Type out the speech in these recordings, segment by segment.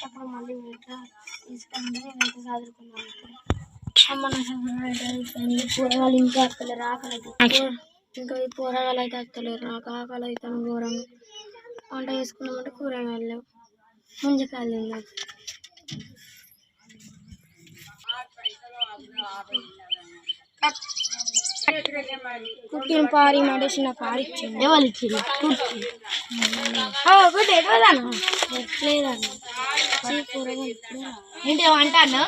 అప్పుడు మళ్ళీ తీసుకుంటే నేనైతే చదువుకున్నాను. అమ్మ కూరగాయలు ఇంకా అక్కలేరు, ఆకలి అయితే ఇంకా ఈ కూరగాయలు అయితే అక్కలేరు. నాకు ఆకలి అవుతాను ఘోరంగా. వంట చేసుకున్నామంటే కూరగాయలు లేవు, ముంజకాయలు తిన్నాం. కుట్టిన పారి మడేసిన పారి ఇచ్చింది. ఎవరు ఇచ్చింది? కుట్టి ఎట్లేదన్నా ఏంటి అంటాను.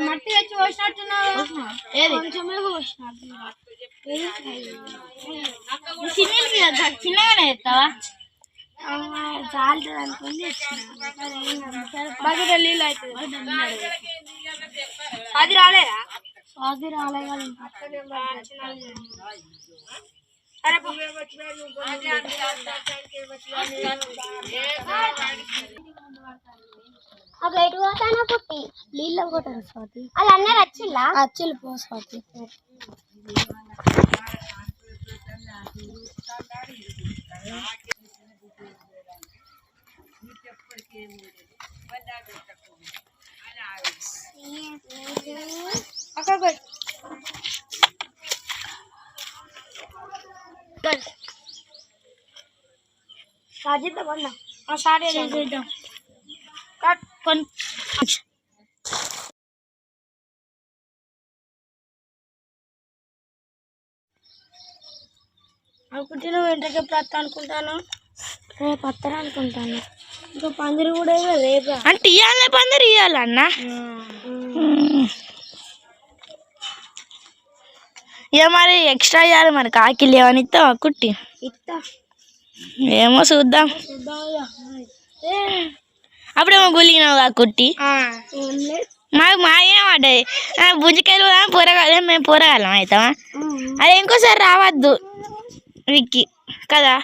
మట్టి తెచ్చి పోసినట్టున్నావు. కొంచెమే పోసినట్టున్నా. చిన్నగానే ఎత్తావా? చాలుతుంది అనుకుని బకెట్ నీళ్ళు అవుతుంది. అది రాలేదా? అది రాలే కదా. అక్కడ ఎటు పోతానా పుట్టి నీళ్ళు కొట్టారు స్వాతి. అది అన్నారు వచ్చిల్లా? వచ్చిల్లు పో స్వాతి. అక్కడ సాజిద్దాం అన్న సారీ చేద్దాం. అనుకుంటే నువ్వు వెంటనే ఎప్పుడు అనుకుంటాను. రేపు వస్తాను అనుకుంటాను. ఇంకా పందిరి కూడా రేపు అంటే ఇవ్వాలి. పందిరి ఇవ్వాలన్న ఇక మరి ఎక్స్ట్రా ఇవ్వాలి. మరి కాకిలు ఏమని ఇస్తావా కుట్టి? ఇస్తా. ఏమో చూద్దాం. అప్పుడేమో గులిగినావు కుట్టి. మాకు మా ఏమంటాయి బుజ్జికాయలు పూరగాలి. మేము పూరగాలం అవుతామా? అదే ఇంకోసారి రావద్దు విక్కి కదా.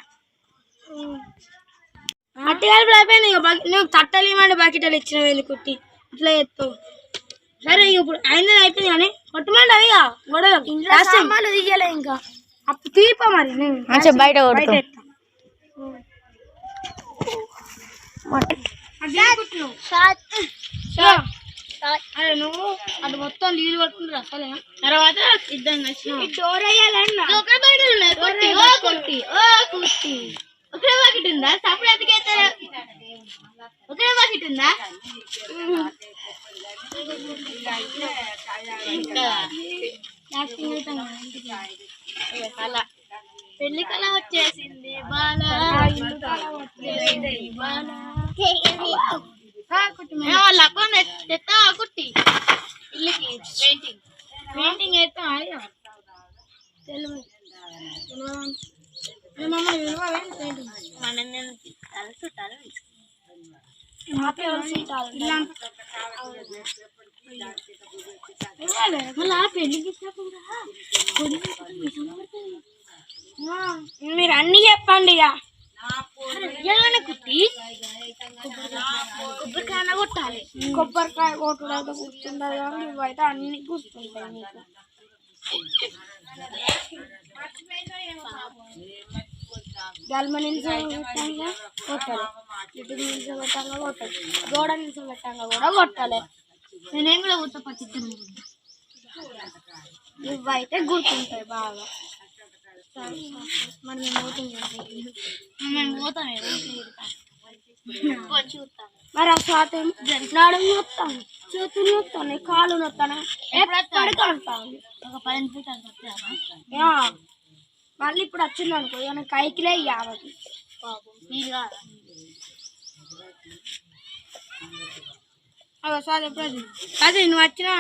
అట్టికాయలు అయిపోయింది. ఇక నువ్వు తట్టలు ఇవ్వండి బకెటలు ఇచ్చినవి కుట్టి ఇట్లా చెప్తావు. సరే ఇప్పుడు అయినది అయిపోయింది కానీ కొట్టమండి. అవి గొడవ తీయలే ఇంకా అప్పుడు తీప మరి బయట అరే నువ్వు అది మొత్తం నీళ్ళు పట్టుకుంటారు అసలే. తర్వాత ఇద్దరు ఒకే బకెట్ ఉందా? సప్పుడు ఎదిగేస్తారా? ఒకే బకెట్ ఉందా? పెళ్లి కళ వచ్చేసింది బాల. వాళ్ళ అప్ప తెస్తావా కుట్టి ఇల్లుకి? పెయింటింగ్ వేస్తాం. మీరు అన్ని చెప్పండి. ఇక కుట్టి కొబ్బరికాయ కొట్టాలి. కొబ్బరికాయ కొట్టుడు అయితే గుర్తుండదు కానీ ఇవైతే అన్ని గుర్తుంటాయి మీకు. గల్మ నిల్చోబెట్టంగా కొట్టాలి, ఇటు నిల్చోబెట్టంగా కొట్టాలి, గోడ నిల్చోబెట్టంగా కూడా కొట్టాలి. నేనేం కూడా గుర్తుపట్టిద్దాను. ఇవైతే గుర్తుంటాయి బాగా. మరి మేము పోతాం మరి ఆ స్వాత నడుము నొత్తాను, చేతులు నొత్తాను, కాళ్ళు నొత్తాను, ఎప్పటికీ అంటాను. ఒక 10 నిమిషాలు మళ్ళీ ఇప్పుడు వచ్చింది అనుకో ఏమైనా కైకిలే ఇవ్వాలి. సార్ ఎప్పుడు అదే నువ్వు వచ్చినా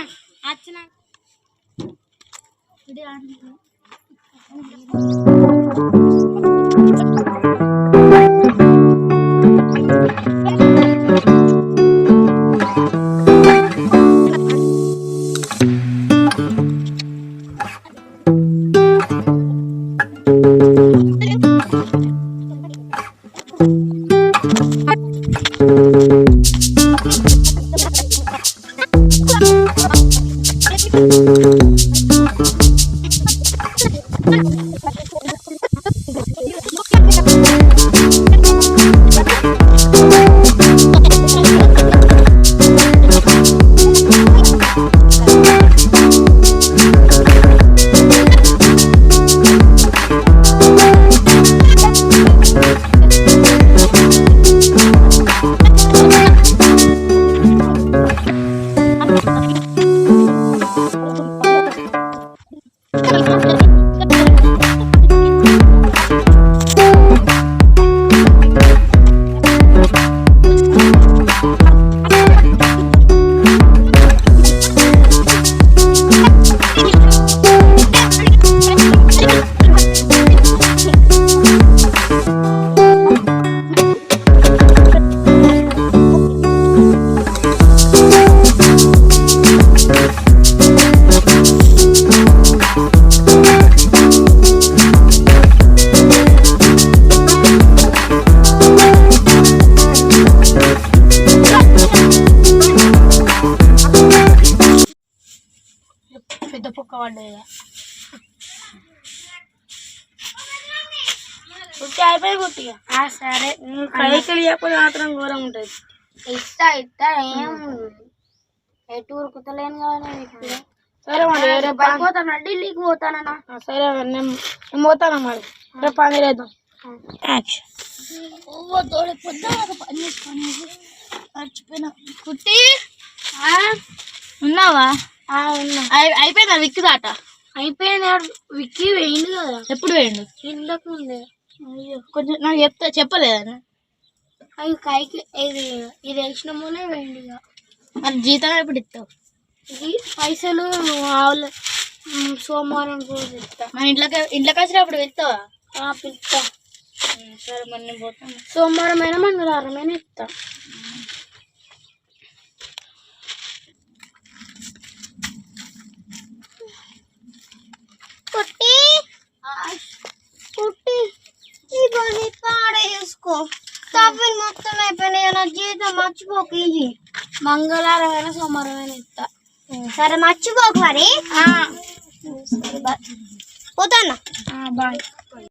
పడ్డాయి కుట్టి అయిపోయి కుట్టిగా సరే పైసలు చెప్పదు మాత్రం ఘోరం ఉంటుంది ఇస్తా ఏం ఎటు ఉరుకుతలేను కదా ఇప్పుడు సరే మరి రేపు పోతాను ఢిల్లీకి పోతానన్నా సరే నేను పోతాను మరి రేపు పని లేదు కుట్టి ఉన్నావా ఉన్నా అయిపోయిందా విక్కి దాట అయిపోయింది విక్కి వేయండి కదా ఎప్పుడు వేయండు ఇంట్లోకి ముందే అయ్యో కొంచెం నాకు చెప్పలేదా అవి కాయకి ఇది వేసిన మూలే వేయండి ఇక మరి జీతం ఎప్పుడు ఇస్తావు పైసలు ఆవులు సోమవారం రోజు ఇస్తా మన ఇంట్లోకి వచ్చినప్పుడు ఇస్తావా పిలుస్తా సరే మరి నేను పోతాను సోమవారం అయినా మంగళవారం అయినా ఇస్తా కుట్టి కుట్టి ఇవన్నీ పాడేసుకో తప్పని మొత్తం అయిపోయినాయి నా జీతం మర్చిపోకు ఇది మంగళవారం అయినా సోమవారం అయినా ఇస్తా సరే మర్చిపోకు మరి పోతాను బాయ్